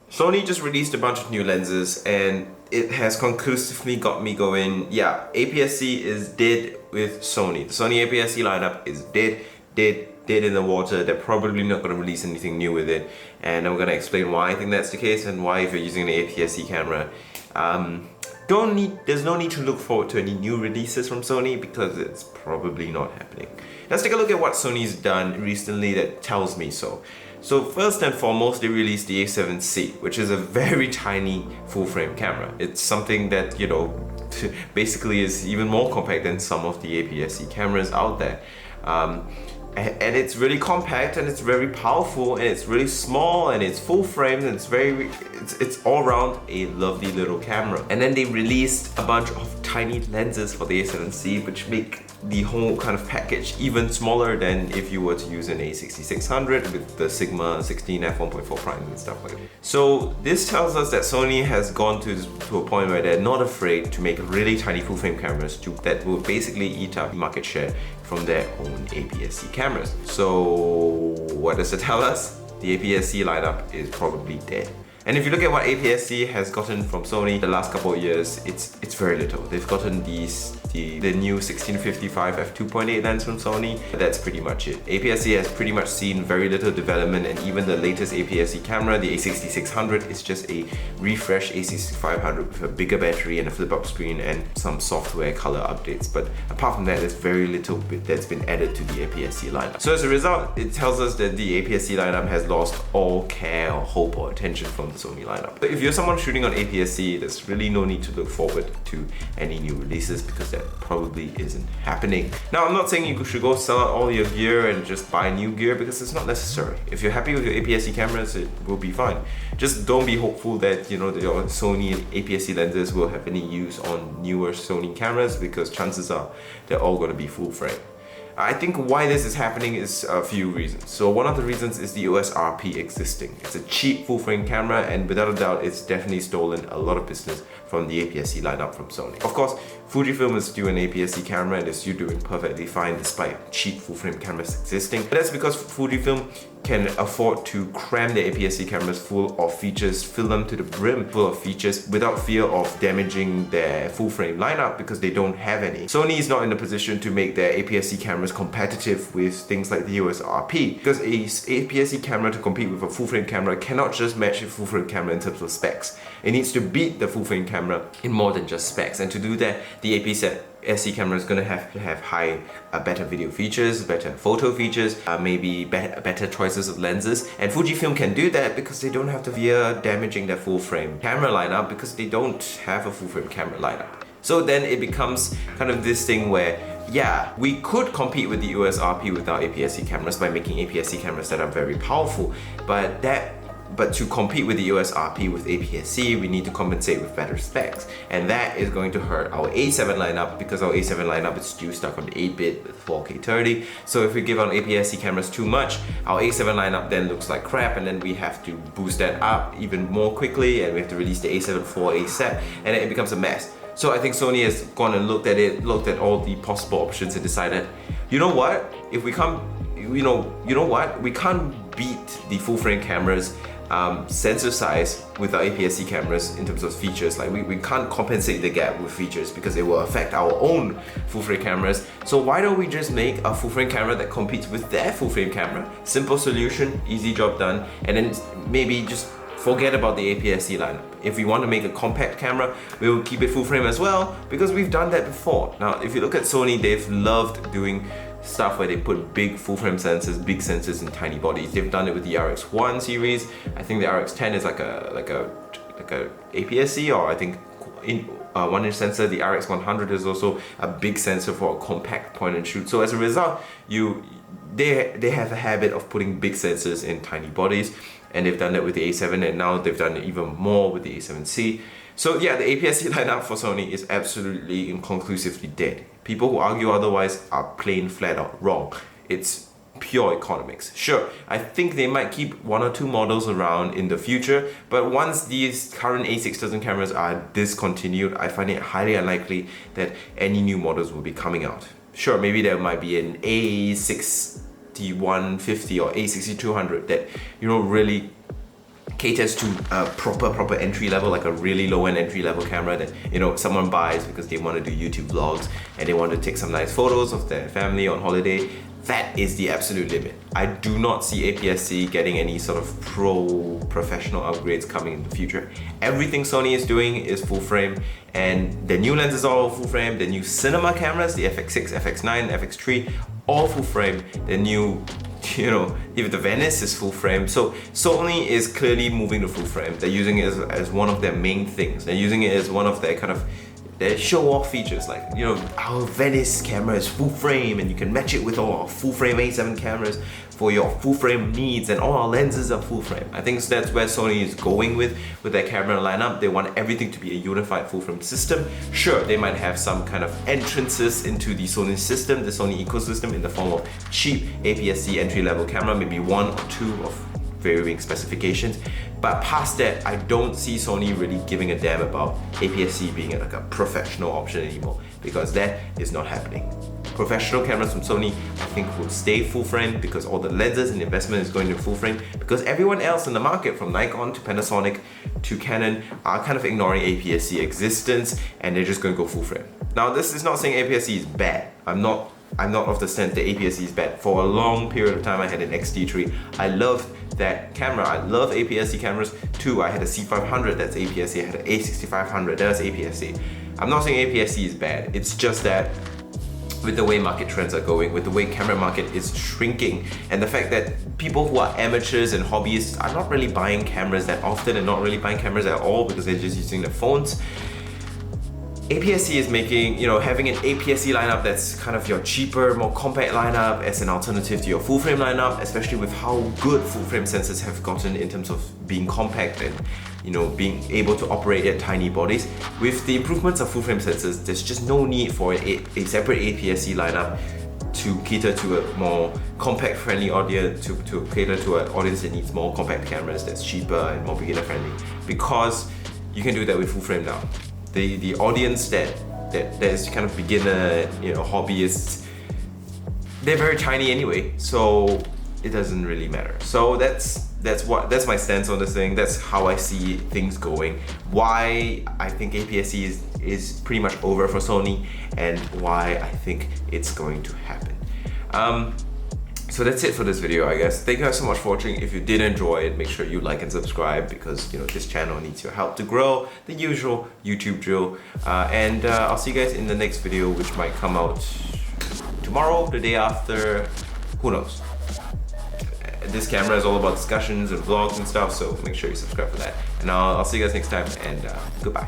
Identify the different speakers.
Speaker 1: Sony just released a bunch of new lenses and it has conclusively got me going, yeah, APS-C is dead with Sony. The Sony APS-C lineup is dead in the water. They're probably not going to release anything new with it, and I'm going to explain why I think that's the case and why if you're using an APS-C camera, there's no need to look forward to any new releases from Sony because it's probably not happening. Let's take a look at what Sony's done recently that tells me so. So first and foremost, they released the A7C, which is a very tiny full-frame camera. It's something that, you know, basically is even more compact than some of the APS-C cameras out there. And it's really compact and it's very powerful and it's really small and it's full frame and it's all around a lovely little camera. And then they released a bunch of tiny lenses for the A7C, which make the whole kind of package even smaller than if you were to use an A6600 with the Sigma 16 f1.4 prime and stuff like that. So this tells us that Sony has gone to a point where they're not afraid to make really tiny full frame cameras that will basically eat up market share from their own APS-C cameras. So what does it tell us? The APS-C lineup is probably dead. And if you look at what APS-C has gotten from Sony the last couple of years, it's very little. They've gotten the new 1655 f2.8 lens from Sony. That's pretty much it. APS-C has pretty much seen very little development, and even the latest APS-C camera, the A6600, is just a refreshed A6500 with a bigger battery and a flip-up screen and some software color updates. But apart from that, there's very little bit that's been added to the APS-C lineup. So as a result, it tells us that the APS-C lineup has lost all care or hope or attention from the Sony lineup. But if you're someone shooting on APS-C, there's really no need to look forward to any new releases because that probably isn't happening. Now, I'm not saying you should go sell out all your gear and just buy new gear because it's not necessary. If you're happy with your APS-C cameras, it will be fine. Just don't be hopeful that, you know, your Sony APS-C lenses will have any use on newer Sony cameras because chances are they're all going to be full frame. I think why this is happening is a few reasons. So one of the reasons is the USRP existing. It's a cheap full-frame camera and without a doubt it's definitely stolen a lot of business from the APS-C lineup from Sony. Of course, Fujifilm is still an APS-C camera and is still doing perfectly fine despite cheap full-frame cameras existing. But that's because Fujifilm can afford to cram their APS-C cameras full of features, fill them to the brim full of features without fear of damaging their full-frame lineup because they don't have any. Sony is not in a position to make their APS-C cameras competitive with things like the USRP because a APS-C camera to compete with a full-frame camera cannot just match a full-frame camera in terms of specs. It needs to beat the full-frame camera in more than just specs, and to do that, the APS-C camera is going to have better video features, better photo features, maybe better choices of lenses. And Fujifilm can do that because they don't have to fear damaging their full-frame camera lineup because they don't have a full-frame camera lineup. So then it becomes kind of this thing where, yeah, we could compete with the USRP with our APS-C cameras by making APS-C cameras that are very powerful, but to compete with the USRP with APS-C, we need to compensate with better specs. And that is going to hurt our A7 lineup because our A7 lineup is still stuck on 8-bit with 4K 30. So if we give our APS-C cameras too much, our A7 lineup then looks like crap, and then we have to boost that up even more quickly and we have to release the A7 IV ASAP, and then it becomes a mess. So I think Sony has gone and looked at all the possible options and decided, you know what? If we can't, you know what? We can't beat the full-frame cameras sensor size with our APS-C cameras in terms of features. Like we can't compensate the gap with features because it will affect our own full-frame cameras. So why don't we just make a full-frame camera that competes with their full-frame camera? Simple solution, easy job done, and then maybe just forget about the APS-C lineup. If we want to make a compact camera, we will keep it full frame as well because we've done that before. Now, if you look at Sony, they've loved doing stuff where they put big full-frame sensors, big sensors in tiny bodies. They've done it with the RX1 series. I think the RX10 is like a APS-C, or I think in 1-inch sensor. The RX100 is also a big sensor for a compact point and shoot. So as a result, they have a habit of putting big sensors in tiny bodies, and they've done that with the A7, and now they've done it even more with the A7C. So yeah, the APS-C lineup for Sony is absolutely inconclusively dead. People who argue otherwise are plain flat out wrong. It's pure economics. Sure, I think they might keep 1 or 2 models around in the future, but once these current A6000 cameras are discontinued, I find it highly unlikely that any new models will be coming out. Sure, maybe there might be an A6150 or A6200 that, you know, really caters to a proper entry level, like a really low end entry level camera that, you know, someone buys because they want to do YouTube vlogs and they want to take some nice photos of their family on holiday. That is the absolute limit. I do not see APS-C getting any sort of professional upgrades coming in the future. Everything Sony is doing is full frame, and the new lenses are all full frame. The new cinema cameras, the FX6, FX9, FX3, all full frame. The new, you know, even the Venice is full frame. So Sony is clearly moving to full frame. They're using it as one of their main things. They're using it as one of their kind of their show-off features, like, you know, our Venice camera is full frame and you can match it with all our full frame A7 cameras for your full frame needs, and all our lenses are full frame. I think that's where Sony is going with their camera lineup. They want everything to be a unified full frame system. Sure, they might have some kind of entrances into the Sony system, the Sony ecosystem, in the form of cheap APS-C entry-level camera, maybe one or two of varying specifications. But past that, I don't see Sony really giving a damn about APS-C being like a professional option anymore, because that is not happening. Professional cameras from Sony, I think, will stay full frame because all the lenses and investment is going to full frame, because everyone else in the market, from Nikon to Panasonic to Canon, are kind of ignoring APS-C existence and they're just going to go full frame. Now, this is not saying APS-C is bad. I'm not of the sense that APS-C is bad. For a long period of time, I had an X-T3. I loved that camera. I love APS-C cameras too. I had a C500 that's APS-C. I had an A6500 that's APS-C. I'm not saying APS-C is bad. It's just that with the way market trends are going, with the way camera market is shrinking, and the fact that people who are amateurs and hobbyists are not really buying cameras that often and not really buying cameras at all because they're just using their phones. APS-C is making, you know, having an APS-C lineup that's kind of your cheaper, more compact lineup as an alternative to your full frame lineup, especially with how good full frame sensors have gotten in terms of being compact and, you know, being able to operate at tiny bodies. With the improvements of full frame sensors, there's just no need for a separate APS-C lineup to cater to a more compact friendly audience, to cater to an audience that needs more compact cameras that's cheaper and more beginner friendly, because you can do that with full frame now. The audience that is kind of beginner, you know, hobbyists, they're very tiny anyway, so it doesn't really matter. So that's my stance on this thing. That's how I see things going. Why I think APS-C is pretty much over for Sony, and why I think it's going to happen. So that's it for this video, I guess. Thank you guys so much for watching. If you did enjoy it, make sure you like and subscribe, because, you know, this channel needs your help to grow, the usual YouTube drill. And I'll see you guys in the next video, which might come out tomorrow, the day after, who knows. This camera is all about discussions and vlogs and stuff, so make sure you subscribe for that. And I'll see you guys next time, and goodbye.